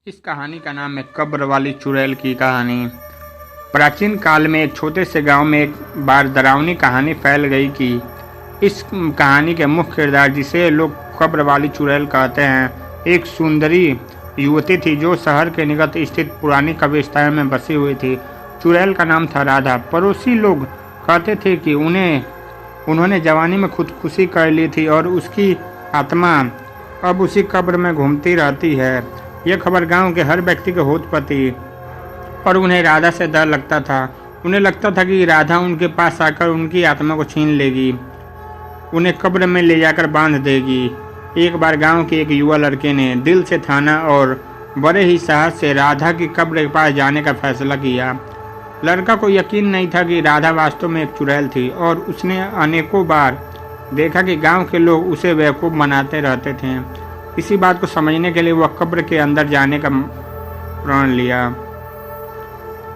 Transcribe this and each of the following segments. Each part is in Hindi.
इस कहानी का नाम है कब्र वाली चुड़ैल की कहानी। प्राचीन काल में एक छोटे से गांव में एक बार डरावनी कहानी फैल गई कि इस कहानी के मुख्य किरदार, जिसे लोग कब्र वाली चुड़ैल कहते हैं, एक सुंदरी युवती थी जो शहर के निकट स्थित पुरानी कब्रिस्तान में बसी हुई थी। चुड़ैल का नाम था राधा। पड़ोसी लोग कहते थे कि उन्होंने जवानी में खुदकुशी कर ली थी और उसकी आत्मा अब उसी कब्र में घूमती रहती है। यह खबर गांव के हर व्यक्ति को होत पती और उन्हें राधा से डर लगता था। उन्हें लगता था कि राधा उनके पास आकर उनकी आत्मा को छीन लेगी, उन्हें कब्र में ले जाकर बांध देगी। एक बार गांव के एक युवा लड़के ने दिल से ठाना और बड़े ही साहस से राधा की कब्र के पास जाने का फैसला किया। लड़का को यकीन नहीं था कि राधा वास्तव में एक चुड़ैल थी और उसने अनेकों बार देखा कि गांव के लोग उसे बेवकूफ़ बनाते रहते थे। इसी बात को समझने के लिए वह कब्र के अंदर जाने का प्रण लिया।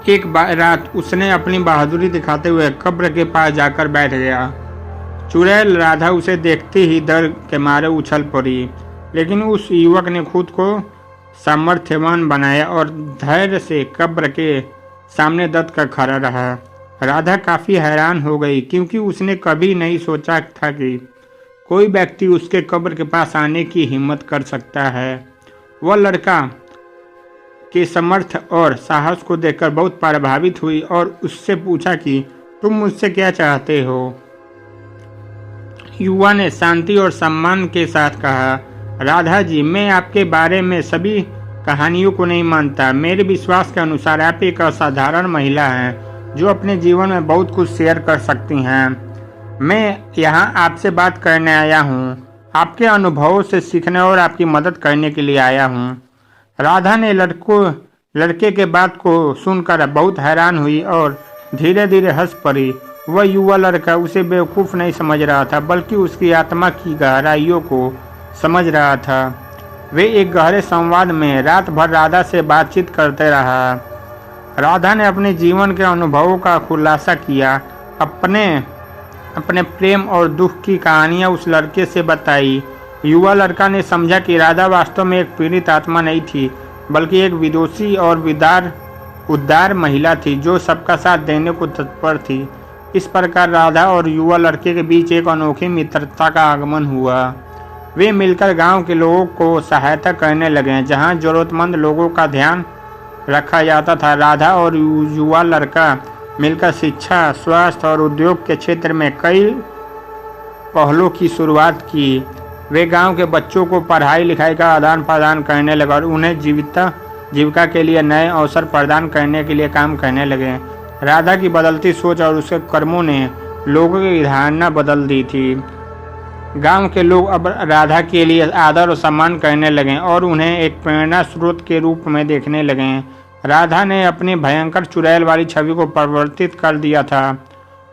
एक रात उसने अपनी बहादुरी दिखाते हुए कब्र के पास जाकर बैठ गया। चुड़ैल राधा उसे देखते ही डर के मारे उछल पड़ी, लेकिन उस युवक ने खुद को सामर्थ्यवान बनाया और धैर्य से कब्र के सामने डट कर खड़ा रहा। राधा काफ़ी हैरान हो गई, क्योंकि उसने कभी नहीं सोचा था कि कोई व्यक्ति उसके कब्र के पास आने की हिम्मत कर सकता है। वह लड़का के समर्थ और साहस को देखकर बहुत प्रभावित हुई और उससे पूछा कि तुम मुझसे क्या चाहते हो। युवा ने शांति और सम्मान के साथ कहा, राधा जी, मैं आपके बारे में सभी कहानियों को नहीं मानता। मेरे विश्वास के अनुसार आप एक असाधारण महिला हैं जो अपने जीवन में बहुत कुछ शेयर कर सकती हैं। मैं यहाँ आपसे बात करने आया हूँ, आपके अनुभवों से सीखने और आपकी मदद करने के लिए आया हूँ। राधा ने लड़के के बात को सुनकर बहुत हैरान हुई और धीरे धीरे हंस पड़ी। वह युवा लड़का उसे बेवकूफ़ नहीं समझ रहा था, बल्कि उसकी आत्मा की गहराइयों को समझ रहा था। वे एक गहरे संवाद में रात भर राधा से बातचीत करते रहा। राधा ने अपने जीवन के अनुभवों का खुलासा किया, अपने प्रेम और दुख की कहानियां उस लड़के से बताई। युवा लड़का ने समझा कि राधा वास्तव में एक पीड़ित आत्मा नहीं थी, बल्कि एक विदुषी और उदार महिला थी जो सबका साथ देने को तत्पर थी। इस प्रकार राधा और युवा लड़के के बीच एक अनोखी मित्रता का आगमन हुआ। वे मिलकर गांव के लोगों को सहायता करने लगे। जहां जरूरतमंद लोगों का ध्यान रखा जाता था, राधा और युवा लड़का मिलकर शिक्षा, स्वास्थ्य और उद्योग के क्षेत्र में कई पहलों की शुरुआत की। वे गांव के बच्चों को पढ़ाई लिखाई का आदान प्रदान करने लगे और उन्हें जीविका के लिए नए अवसर प्रदान करने के लिए काम करने लगे। राधा की बदलती सोच और उसके कर्मों ने लोगों की धारणा बदल दी थी। गांव के लोग अब राधा के लिए आदर और सम्मान करने लगे और उन्हें एक प्रेरणा स्रोत के रूप में देखने लगे। राधा ने अपनी भयंकर चुड़ैल वाली छवि को परिवर्तित कर दिया था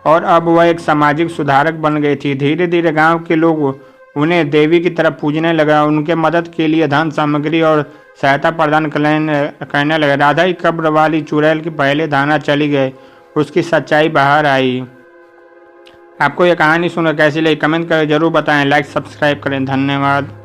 और अब वह एक सामाजिक सुधारक बन गई थी। धीरे धीरे गांव के लोग उन्हें देवी की तरह पूजने लगे, उनके मदद के लिए धन सामग्री और सहायता प्रदान करने लगे। राधा की कब्र वाली चुड़ैल की पहले धारणा चली गई, उसकी सच्चाई बाहर आई। आपको यह कहानी सुनकर कैसी लगी कमेंट करके जरूर बताएं, लाइक सब्सक्राइब करें। धन्यवाद।